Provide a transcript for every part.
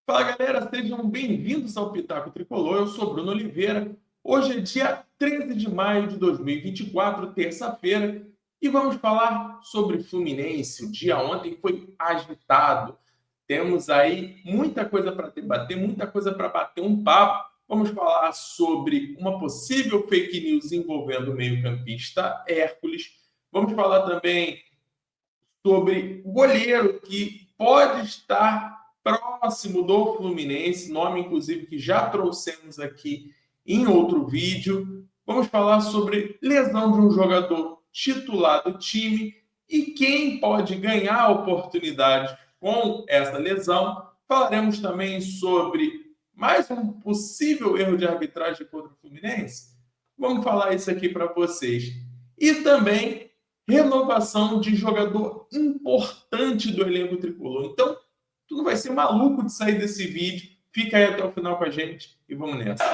Fala galera, sejam bem-vindos ao Pitaco Tricolor. Eu sou Bruno Oliveira. Hoje é dia 13 de maio de 2024, terça-feira, e vamos falar sobre Fluminense. O dia ontem foi agitado. Temos aí muita coisa para debater, muita coisa para bater um papo. Vamos falar sobre uma possível fake news envolvendo o meio-campista Hércules. Vamos falar também sobre o goleiro que pode estar próximo do Fluminense, nome inclusive que já trouxemos aqui em outro vídeo. Vamos falar sobre lesão de um jogador titular do time e quem pode ganhar a oportunidade com essa lesão. Falaremos também sobre mais um possível erro de arbitragem contra o Fluminense. Vamos falar isso aqui para vocês. E também renovação de jogador importante do elenco tricolor. Então, tu não vai ser maluco de sair desse vídeo. Fica aí até o final com a gente e vamos nessa.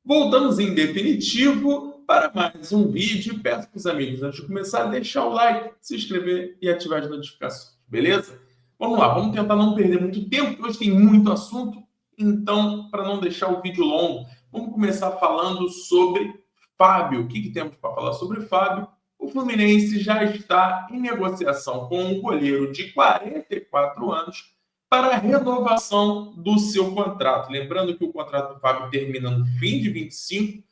Voltamos em definitivo para mais um vídeo. Peço para os amigos, antes de começar, deixar o like, se inscrever e ativar as notificações, beleza? Vamos lá, vamos tentar não perder muito tempo, porque hoje tem muito assunto. Então, para não deixar o vídeo longo, vamos começar falando sobre Fábio. O que temos para falar sobre Fábio? O Fluminense já está em negociação com um goleiro de 44 anos para a renovação do seu contrato. Lembrando que o contrato do Fábio termina no fim de 25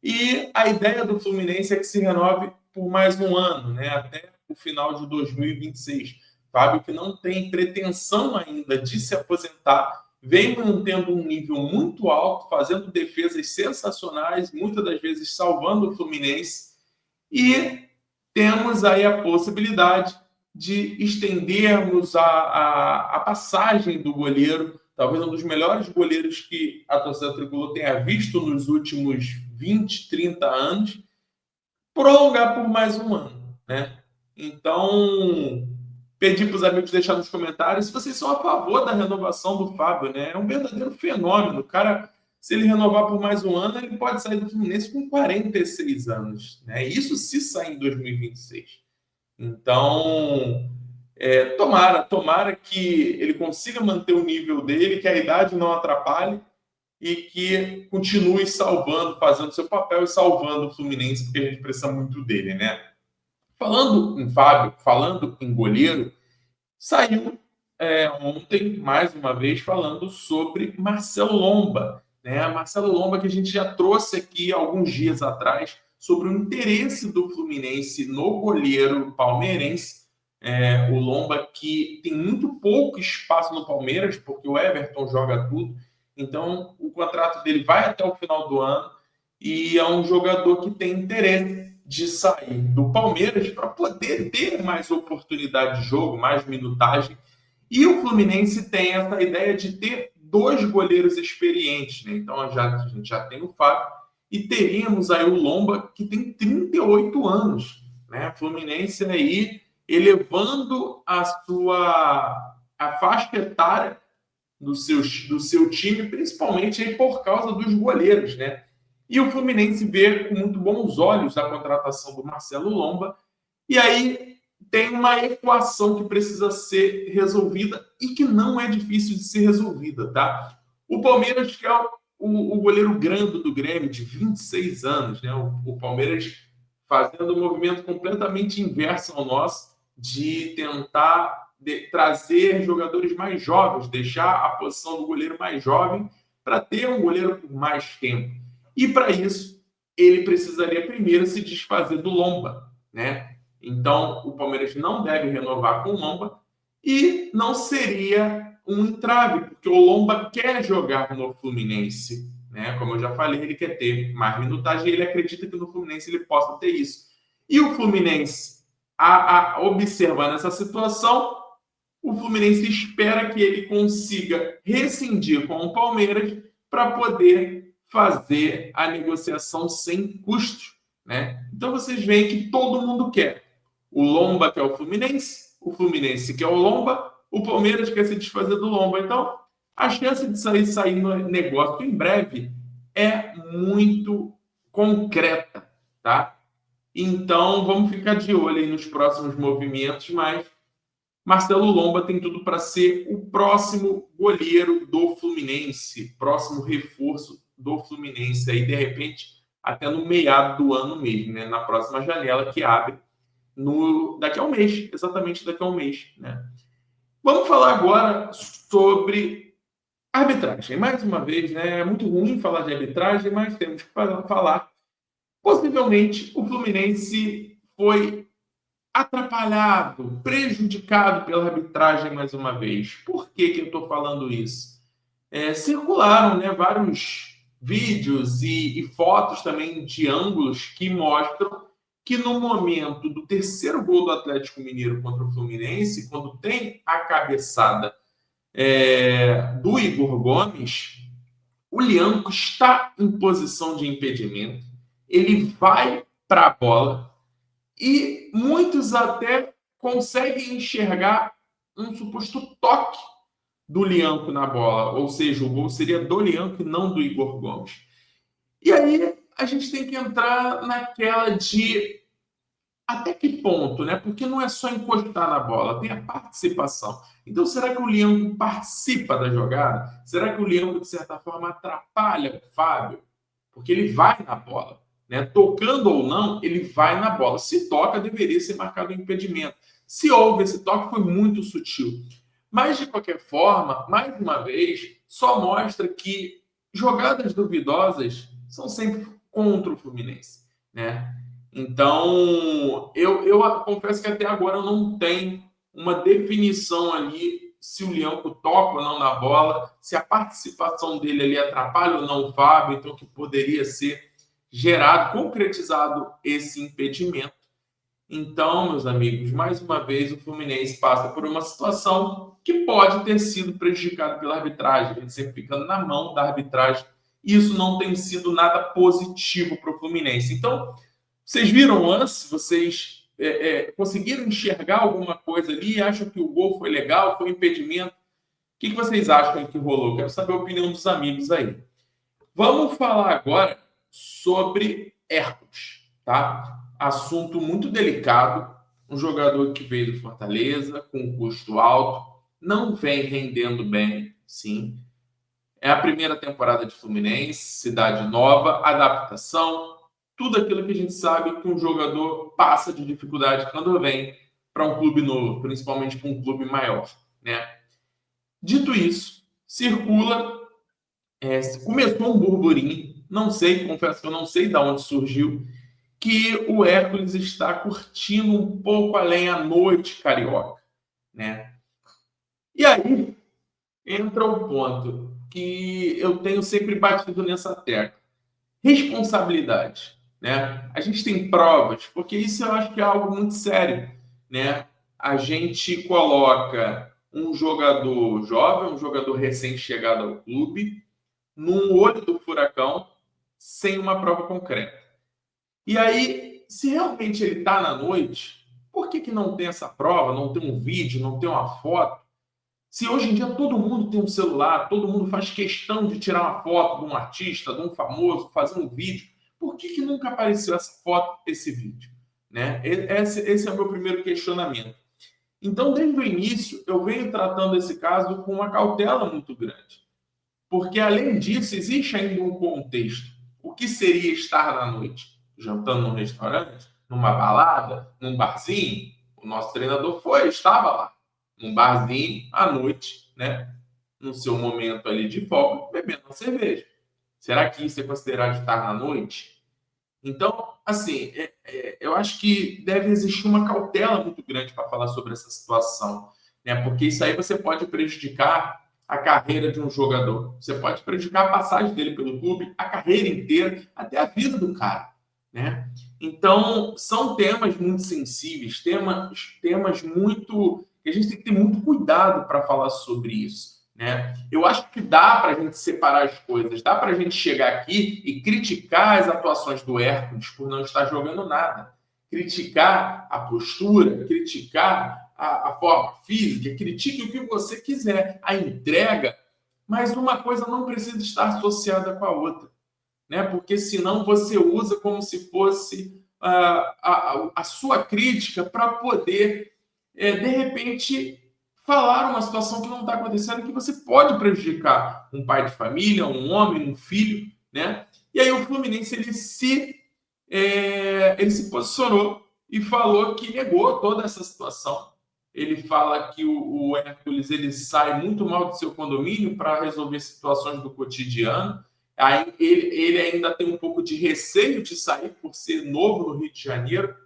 e a ideia do Fluminense é que se renove por mais um ano, né, até o final de 2026. Fábio, que não tem pretensão ainda de se aposentar, vem mantendo um nível muito alto, fazendo defesas sensacionais, muitas das vezes salvando o Fluminense. E temos aí a possibilidade de estendermos a passagem do goleiro, talvez um dos melhores goleiros que a torcida tricolor tenha visto nos últimos 20, 30 anos, prolongar por mais um ano, né? Então, pedir para os amigos deixar nos comentários se vocês são a favor da renovação do Fábio, né? É um verdadeiro fenômeno. O cara, se ele renovar por mais um ano, ele pode sair do Fluminense com 46 anos, né? Isso se sair em 2026. Então, tomara que ele consiga manter o nível dele, que a idade não atrapalhe e que continue salvando, fazendo seu papel e salvando o Fluminense, porque a gente precisa muito dele, né? Falando em Fábio, falando em goleiro, saiu ontem, mais uma vez, falando sobre Marcelo Lomba. Né? Marcelo Lomba, que a gente já trouxe aqui alguns dias atrás, sobre o interesse do Fluminense no goleiro palmeirense. O Lomba, que tem muito pouco espaço no Palmeiras, porque o Everton joga tudo. Então, o contrato dele vai até o final do ano e é um jogador que tem interesse de sair do Palmeiras para poder ter mais oportunidade de jogo, mais minutagem. E o Fluminense tem essa ideia de ter dois goleiros experientes, né? Então a gente já tem o Fábio e teríamos aí o Lomba, que tem 38 anos, né? O Fluminense aí elevando a faixa etária do seu time, principalmente aí por causa dos goleiros, né? E o Fluminense vê com muito bons olhos a contratação do Marcelo Lomba. E aí tem uma equação que precisa ser resolvida e que não é difícil de ser resolvida, tá? O Palmeiras, que é o goleiro grande do Grêmio, de 26 anos, né? O Palmeiras fazendo um movimento completamente inverso ao nosso, de tentar trazer jogadores mais jovens, deixar a posição do goleiro mais jovem para ter um goleiro por mais tempo. E para isso, ele precisaria primeiro se desfazer do Lomba, né? Então, o Palmeiras não deve renovar com o Lomba e não seria um entrave, porque o Lomba quer jogar no Fluminense, né? Como eu já falei, ele quer ter mais minutagem e ele acredita que no Fluminense ele possa ter isso. E o Fluminense, observando essa situação, o Fluminense espera que ele consiga rescindir com o Palmeiras para poder fazer a negociação sem custo, né? Então vocês veem que todo mundo quer. O Lomba quer o Fluminense quer o Lomba, o Palmeiras quer se desfazer do Lomba. Então, a chance de sair no negócio em breve é muito concreta, tá? Então, vamos ficar de olho aí nos próximos movimentos, mas Marcelo Lomba tem tudo para ser o próximo goleiro do Fluminense, próximo reforço do Fluminense, aí de repente até no meado do ano mesmo, né? Na próxima janela que abre daqui a um mês, exatamente daqui a um mês, né? Vamos falar agora sobre arbitragem. Mais uma vez, né? É muito ruim falar de arbitragem, mas temos que falar. Possivelmente o Fluminense foi atrapalhado, prejudicado pela arbitragem mais uma vez. Por que eu estou falando isso? Circularam, né, vários vídeos e fotos também de ângulos que mostram que no momento do terceiro gol do Atlético Mineiro contra o Fluminense, quando tem a cabeçada do Igor Gomes, o Lianco está em posição de impedimento, ele vai para a bola, e muitos até conseguem enxergar um suposto toque do Lianco na bola, ou seja, o gol seria do Lianco e não do Igor Gomes. E aí a gente tem que entrar naquela de até que ponto, né? Porque não é só encostar na bola, tem a participação. Então, será que o Lianco participa da jogada? Será que o Lianco, de certa forma, atrapalha o Fábio? Porque ele vai na bola. Né? Tocando ou não, ele vai na bola. Se toca, deveria ser marcado um impedimento. Se houve esse toque, foi muito sutil. Mas, de qualquer forma, mais uma vez, só mostra que jogadas duvidosas são sempre contra o Fluminense. Né? Então, eu confesso que até agora eu não tenho uma definição ali se o Lianco toca ou não na bola, se a participação dele ali atrapalha ou não o Fábio, então que poderia ser gerado, concretizado esse impedimento. Então, meus amigos, mais uma vez o Fluminense passa por uma situação que pode ter sido prejudicada pela arbitragem, ele sempre ficando na mão da arbitragem, e isso não tem sido nada positivo para o Fluminense. Então, vocês viram o lance? Vocês conseguiram enxergar alguma coisa ali? Acham que o gol foi legal? Foi impedimento? O que vocês acham que rolou? Quero saber a opinião dos amigos aí. Vamos falar agora sobre Hércules, tá? Assunto muito delicado. Um jogador que veio do Fortaleza, com custo alto, não vem rendendo bem, sim. É a primeira temporada de Fluminense, cidade nova, adaptação, tudo aquilo que a gente sabe que um jogador passa de dificuldade quando vem para um clube novo, principalmente para um clube maior, né? Dito isso, circula, começou um burburinho, não sei, confesso que eu não sei de onde surgiu, que o Hércules está curtindo um pouco além a noite carioca, né? E aí entra o ponto que eu tenho sempre batido nessa tecla. Responsabilidade, né? A gente tem provas, porque isso eu acho que é algo muito sério, né? A gente coloca um jogador jovem, um jogador recém-chegado ao clube, num olho do furacão, sem uma prova concreta. E aí, se realmente ele está na noite, por que não tem essa prova, não tem um vídeo, não tem uma foto? Se hoje em dia todo mundo tem um celular, todo mundo faz questão de tirar uma foto de um artista, de um famoso, fazer um vídeo, por que nunca apareceu essa foto, esse vídeo? Né? Esse é o meu primeiro questionamento. Então, desde o início, eu venho tratando esse caso com uma cautela muito grande. Porque, além disso, existe ainda um contexto. O que seria estar na noite? Jantando num restaurante? Numa balada? Num barzinho? O nosso treinador estava lá num barzinho à noite, né? No seu momento ali de folga, bebendo uma cerveja. Será que isso é considerado estar na noite? Então, assim, eu acho que deve existir uma cautela muito grande para falar sobre essa situação, né? Porque isso aí você pode prejudicar a carreira de um jogador. Você pode prejudicar a passagem dele pelo clube, a carreira inteira, até a vida do cara, né? Então, são temas muito sensíveis, temas muito que a gente tem que ter muito cuidado para falar sobre isso, né? Eu acho que dá para a gente separar as coisas, dá para a gente chegar aqui e criticar as atuações do Hércules por não estar jogando nada, criticar a postura, criticar a forma física, critique o que você quiser, a entrega, mas uma coisa não precisa estar associada com a outra, né? Porque senão você usa como se fosse a sua crítica para poder, de repente, falar uma situação que não está acontecendo, que você pode prejudicar um pai de família, um homem, um filho, né? E aí o Fluminense ele se posicionou e falou que negou toda essa situação. Ele fala que o Hércules ele sai muito mal do seu condomínio para resolver situações do cotidiano. Aí ele ainda tem um pouco de receio de sair por ser novo no Rio de Janeiro.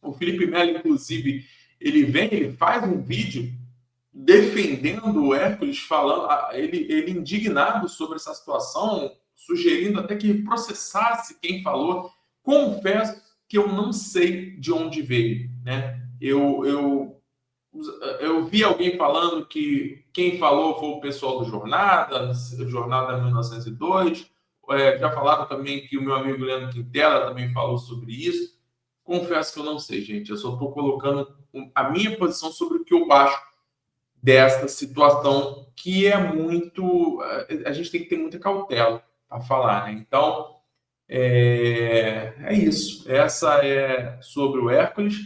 O Felipe Melo, inclusive, ele faz um vídeo defendendo o Hércules, falando, ele indignado sobre essa situação, sugerindo até que processasse quem falou. Confesso que eu não sei de onde veio, né? Eu vi alguém falando que quem falou foi o pessoal do Jornada 1902. Já falaram também que o meu amigo Leandro Quintela também falou sobre isso. Confesso que eu não sei, gente. Eu só estou colocando a minha posição sobre o que eu acho dessa situação, que é muito. A gente tem que ter muita cautela para falar, né? Então, é isso. Essa é sobre o Hércules.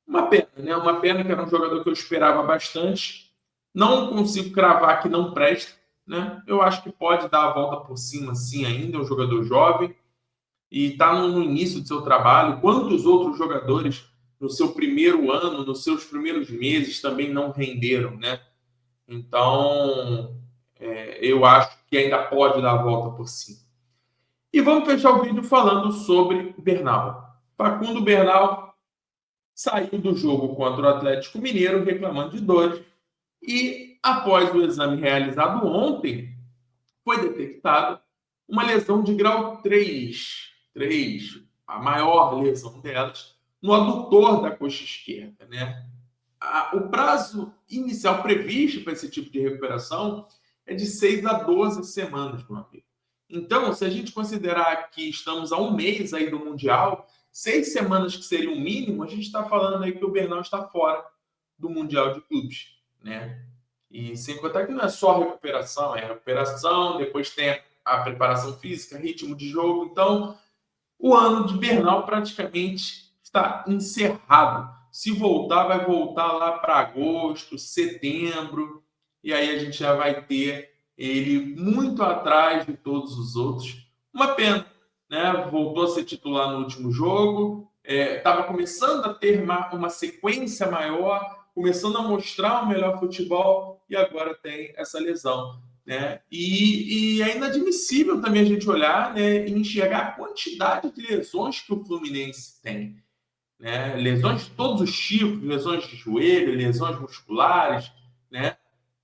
Uma pena, né? Uma pena que era um jogador que eu esperava bastante. Não consigo cravar que não presta, né? Eu acho que pode dar a volta por cima, sim, ainda. É um jogador jovem e está no início do seu trabalho. Quantos outros jogadores no seu primeiro ano, nos seus primeiros meses, também não renderam, né? Então, eu acho que ainda pode dar a volta por cima. E vamos fechar o vídeo falando sobre Bernal. Facundo Bernal saiu do jogo contra o Atlético Mineiro reclamando de dores e, após o exame realizado ontem, foi detectada uma lesão de grau 3, a maior lesão delas, no adutor da coxa esquerda, né? O prazo inicial previsto para esse tipo de recuperação é de 6 a 12 semanas, meu amigo. Então, se a gente considerar que estamos a um mês aí do Mundial, 6 semanas que seria o mínimo, a gente está falando aí que o Bernal está fora do Mundial de Clubes, né? E sem contar que não é só recuperação, depois tem a preparação física, ritmo de jogo. Então, o ano de Bernal praticamente está encerrado. Se voltar, vai voltar lá para agosto, setembro, e aí a gente já vai ter ele muito atrás de todos os outros. Uma pena, né? Voltou a ser titular no último jogo, estava começando a ter uma sequência maior, começando a mostrar um melhor futebol, e agora tem essa lesão, né? E é inadmissível também a gente olhar, né, e enxergar a quantidade de lesões que o Fluminense tem, né? Lesões de todos os tipos, lesões de joelho, lesões musculares, né?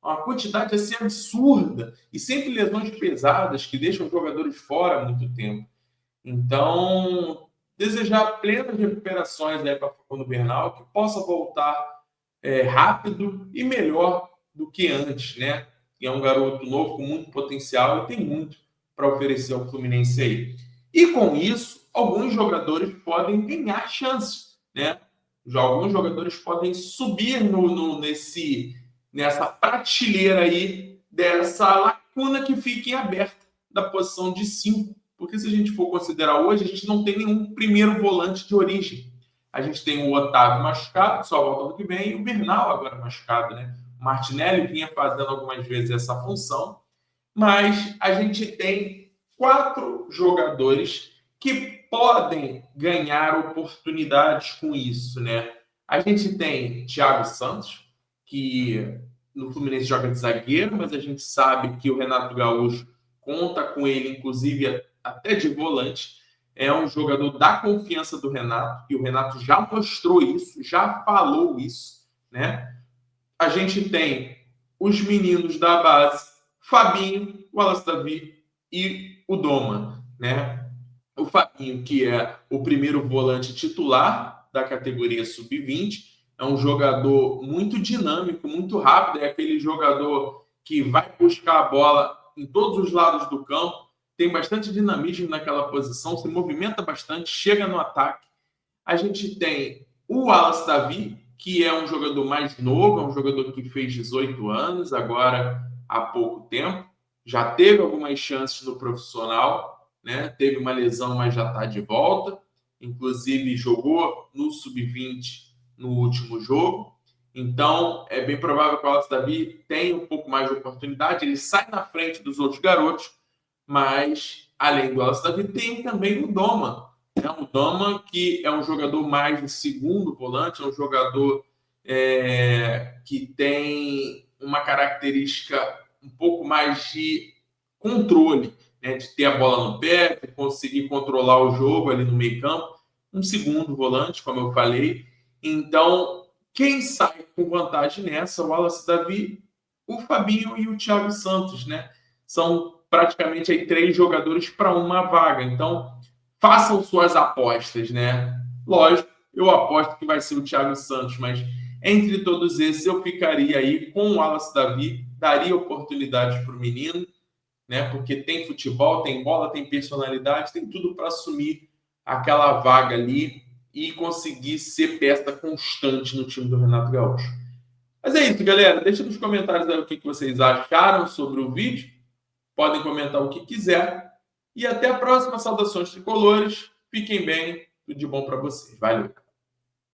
Uma quantidade assim absurda e sempre lesões pesadas que deixam os jogadores fora há muito tempo. Então, desejar plenas recuperações aí para o Bernal, que possa voltar rápido e melhor do que antes, né? E é um garoto novo com muito potencial e tem muito para oferecer ao Fluminense aí. E com isso, alguns jogadores podem ganhar chances, né? Já alguns jogadores podem subir nessa prateleira aí, dessa lacuna que fica em aberta da posição de 5. Porque se a gente for considerar hoje, a gente não tem nenhum primeiro volante de origem. A gente tem o Otávio machucado, só volta ano que vem, e o Bernal agora machucado, né? O Martinelli vinha fazendo algumas vezes essa função, mas a gente tem 4 jogadores que podem ganhar oportunidades com isso, né? A gente tem Thiago Santos, que no Fluminense joga de zagueiro, mas a gente sabe que o Renato Gaúcho conta com ele, inclusive até de volante. É um jogador da confiança do Renato, e o Renato já mostrou isso, já falou isso, né? A gente tem os meninos da base, Fabinho, o Wallace Davi e o Doma, né? O Fabinho, que é o primeiro volante titular da categoria sub-20, é um jogador muito dinâmico, muito rápido, é aquele jogador que vai buscar a bola em todos os lados do campo, tem bastante dinamismo naquela posição, se movimenta bastante, chega no ataque. A gente tem o Wallace Davi, que é um jogador mais novo, é um jogador que fez 18 anos, agora há pouco tempo, já teve algumas chances no profissional, né? Teve uma lesão, mas já está de volta. Inclusive, jogou no sub-20 no último jogo. Então, é bem provável que o Wallace Davi tenha um pouco mais de oportunidade. Ele sai na frente dos outros garotos, mas, além do Wallace Davi, tem também o Doma. O Doma, que é um jogador mais de segundo volante, é um jogador que tem uma característica um pouco mais de controle, né, de ter a bola no pé, de conseguir controlar o jogo ali no meio campo, um segundo volante, como eu falei. Então, quem sai com vantagem nessa, o Wallace Davi, o Fabinho e o Thiago Santos, né? São praticamente aí 3 jogadores para uma vaga. Então, façam suas apostas, né? Lógico, eu aposto que vai ser o Thiago Santos, mas entre todos esses eu ficaria aí com o Wallace Davi, daria oportunidade para o menino, né? Porque tem futebol, tem bola, tem personalidade, tem tudo para assumir aquela vaga ali e conseguir ser peça constante no time do Renato Gaúcho. Mas é isso, galera. Deixa nos comentários aí o que vocês acharam sobre o vídeo. Podem comentar o que quiser. E até a próxima. Saudações tricolores. Fiquem bem. Tudo de bom para vocês. Valeu.